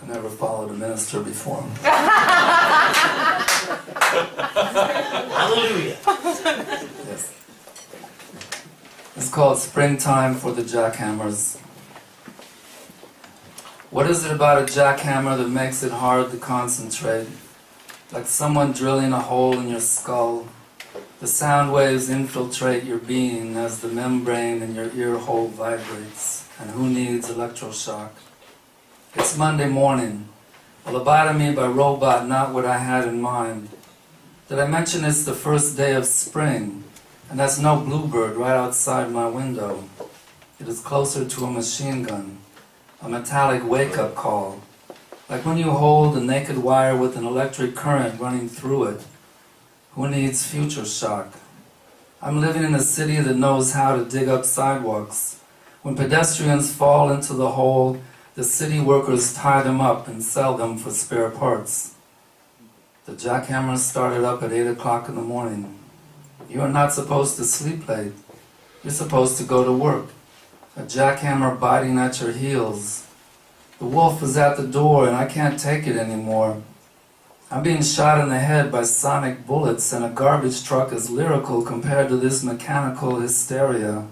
I never followed a minister before. Hallelujah. Yes. It's called Springtime for the Jackhammers. What is it about a jackhammer that makes it hard to concentrate? Like someone drilling a hole in your skull. The sound waves infiltrate your being as the membrane in your ear hole vibrates. And who needs electroshock? It's Monday morning. A lobotomy by robot, not what I had in mind. Did I mention it's the first day of spring? And that's no bluebird right outside my window. It is closer to a machine gun, a metallic wake-up call. Like when you hold a naked wire with an electric current running through it. Who needs future shock? I'm living in a city that knows how to dig up sidewalks. When pedestrians fall into the hole, the city workers tie them up and sell them for spare parts. The jackhammers started up at 8 o'clock in the morning. You are not supposed to sleep late. You're supposed to go to work. A jackhammer biting at your heels. The wolf is at the door and I can't take it anymore. I'm being shot in the head by sonic bullets and a garbage truck is lyrical compared to this mechanical hysteria.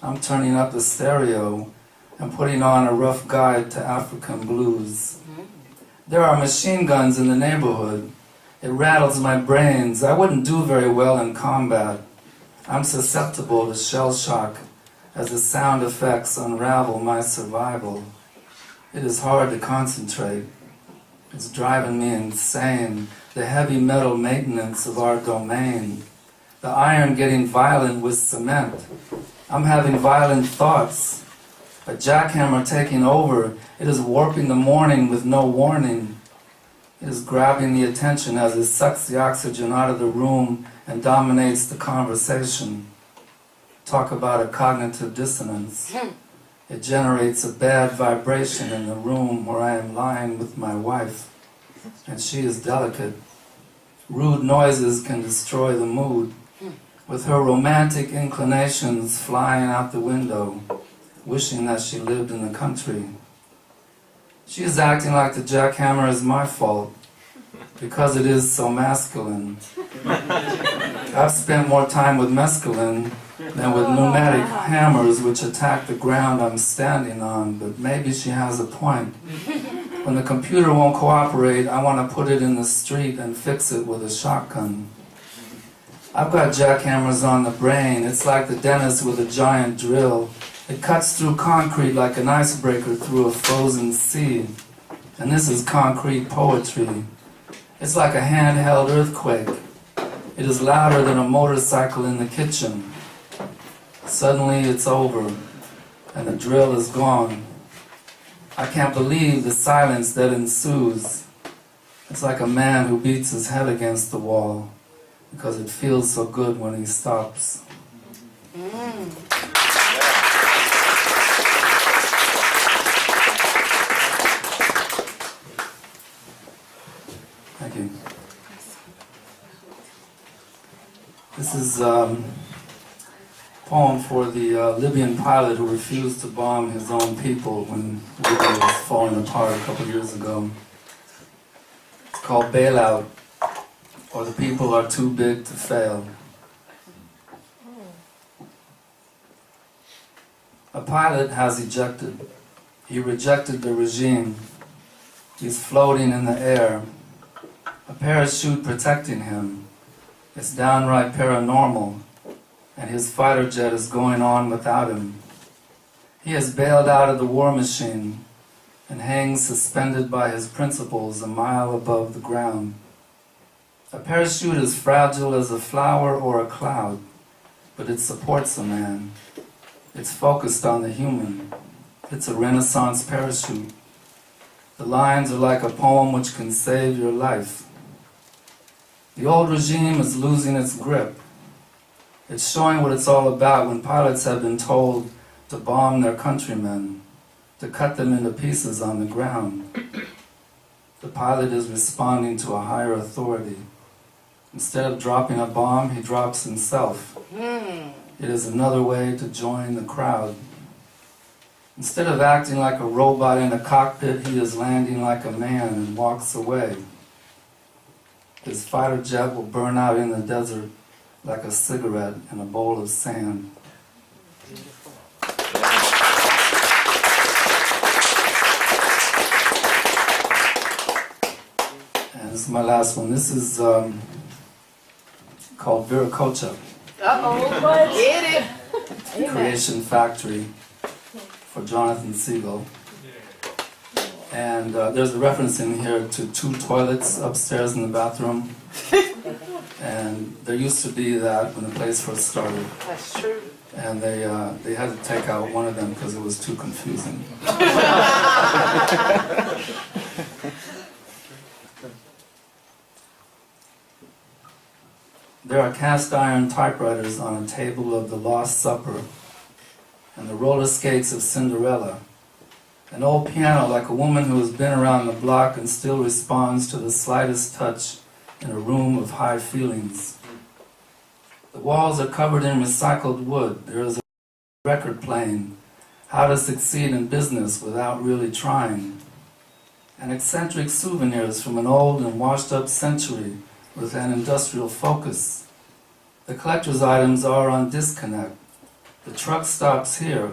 I'm turning up the stereo and putting on a rough guide to African blues. There are machine guns in the neighborhood. It rattles my brains. I wouldn't do very well in combat. I'm susceptible to shell shock as the sound effects unravel my survival. It is hard to concentrate. It's driving me insane. The heavy metal maintenance of our domain. The iron getting violent with cement. I'm having violent thoughts. A jackhammer taking over. It is warping the morning with no warning. It is grabbing the attention as it sucks the oxygen out of the room and dominates the conversation. Talk about a cognitive dissonance. It generates a bad vibration in the room where I am lying with my wife, and she is delicate. Rude noises can destroy the mood, with her romantic inclinations flying out the window, wishing that she lived in the country. She is acting like the jackhammer is my fault, because it is so masculine. I've spent more time with mescaline than with pneumatic hammers which attack the ground I'm standing on, but maybe she has a point. When the computer won't cooperate, I want to put it in the street and fix it with a shotgun. I've got jackhammers on the brain. It's like the dentist with a giant drill. It cuts through concrete like an icebreaker through a frozen sea. And this is concrete poetry. It's like a handheld earthquake. It is louder than a motorcycle in the kitchen. Suddenly it's over, and the drill is gone. I can't believe the silence that ensues. It's like a man who beats his head against the wall, because it feels so good when he stops. Thank you. This is a poem for the Libyan pilot who refused to bomb his own people when Libya was falling apart a couple years ago. It's called Bailout, or The People Are Too Big to Fail. A pilot has ejected. He rejected the regime. He's floating in the air. A parachute protecting him. It's downright paranormal, and his fighter jet is going on without him. He has bailed out of the war machine and hangs suspended by his principles a mile above the ground. A parachute is fragile as a flower or a cloud, but it supports a man. It's focused on the human. It's a Renaissance parachute. The lines are like a poem which can save your life. The old regime is losing its grip. It's showing what it's all about when pilots have been told to bomb their countrymen, to cut them into pieces on the ground. The pilot is responding to a higher authority. Instead of dropping a bomb, he drops himself. It is another way to join the crowd. Instead of acting like a robot in a cockpit, he is landing like a man and walks away. His fighter jet will burn out in the desert like a cigarette in a bowl of sand. And this is my last one. This is called Viracocha. Uh-oh, get it. Creation Factory for Jonathan Siegel. And there's a reference in here to 2 toilets upstairs in the bathroom. And there used to be that when the place first started. That's true. And they had to take out one of them because it was too confusing. There are cast iron typewriters on a table of the Lost Supper, and the roller skates of Cinderella. An old piano like a woman who has been around the block and still responds to the slightest touch in a room of high feelings. The walls are covered in recycled wood. There is a record playing, How to Succeed in Business Without Really Trying, and eccentric souvenirs from an old and washed up century with an industrial focus. The collector's items are on disconnect. The truck stops here,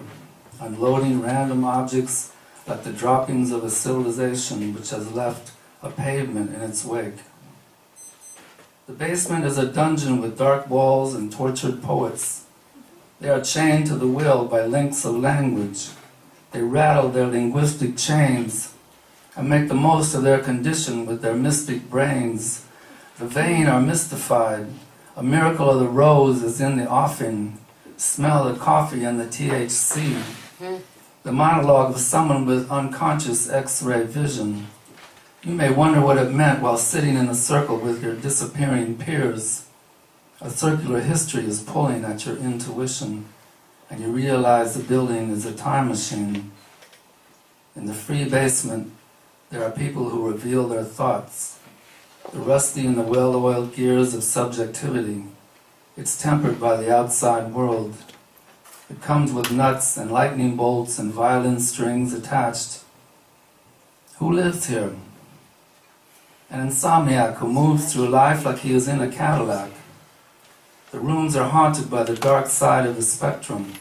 unloading random objects like the droppings of a civilization which has left a pavement in its wake. The basement is a dungeon with dark walls and tortured poets. They are chained to the will by links of language. They rattle their linguistic chains and make the most of their condition with their mystic brains. The vain are mystified. A miracle of the rose is in the offing. Smell the coffee and the THC. The monologue of someone with unconscious X-ray vision. You may wonder what it meant while sitting in a circle with your disappearing peers. A circular history is pulling at your intuition, and you realize the building is a time machine. In the free basement, there are people who reveal their thoughts. The rusty and the well-oiled gears of subjectivity. It's tempered by the outside world. It comes with nuts and lightning bolts and violin strings attached. Who lives here? An insomniac who moves through life like he is in a Cadillac. The rooms are haunted by the dark side of the spectrum.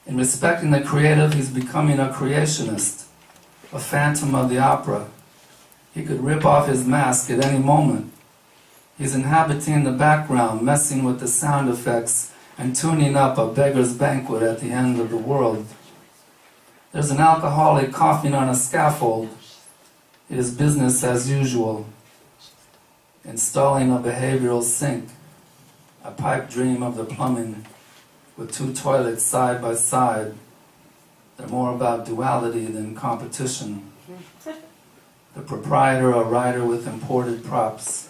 In respecting the creative, he's becoming a creationist, a phantom of the opera. He could rip off his mask at any moment. He's inhabiting the background, messing with the sound effects and tuning up a beggar's banquet at the end of the world. There's an alcoholic coughing on a scaffold. It is business as usual. Installing a behavioral sink, a pipe dream of the plumbing, with 2 toilets side by side. They're more about duality than competition. The proprietor, a writer with imported props.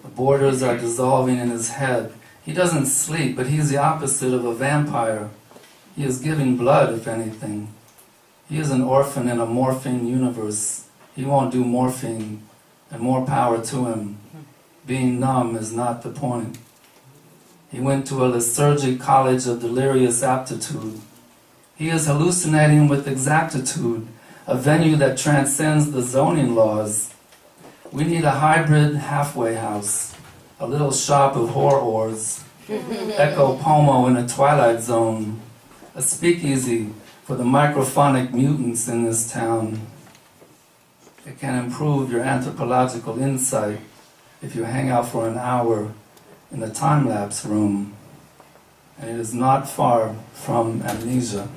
The borders are dissolving in his head. He doesn't sleep, but he's the opposite of a vampire. He is giving blood, if anything. He is an orphan in a morphine universe. He won't do morphine, and more power to him. Being numb is not the point. He went to a lysergic college of delirious aptitude. He is hallucinating with exactitude, a venue that transcends the zoning laws. We need a hybrid halfway house, a little shop of horrors, echo pomo in a twilight zone, a speakeasy for the microphonic mutants in this town. It can improve your anthropological insight if you hang out for an hour in the time-lapse room, and it is not far from amnesia.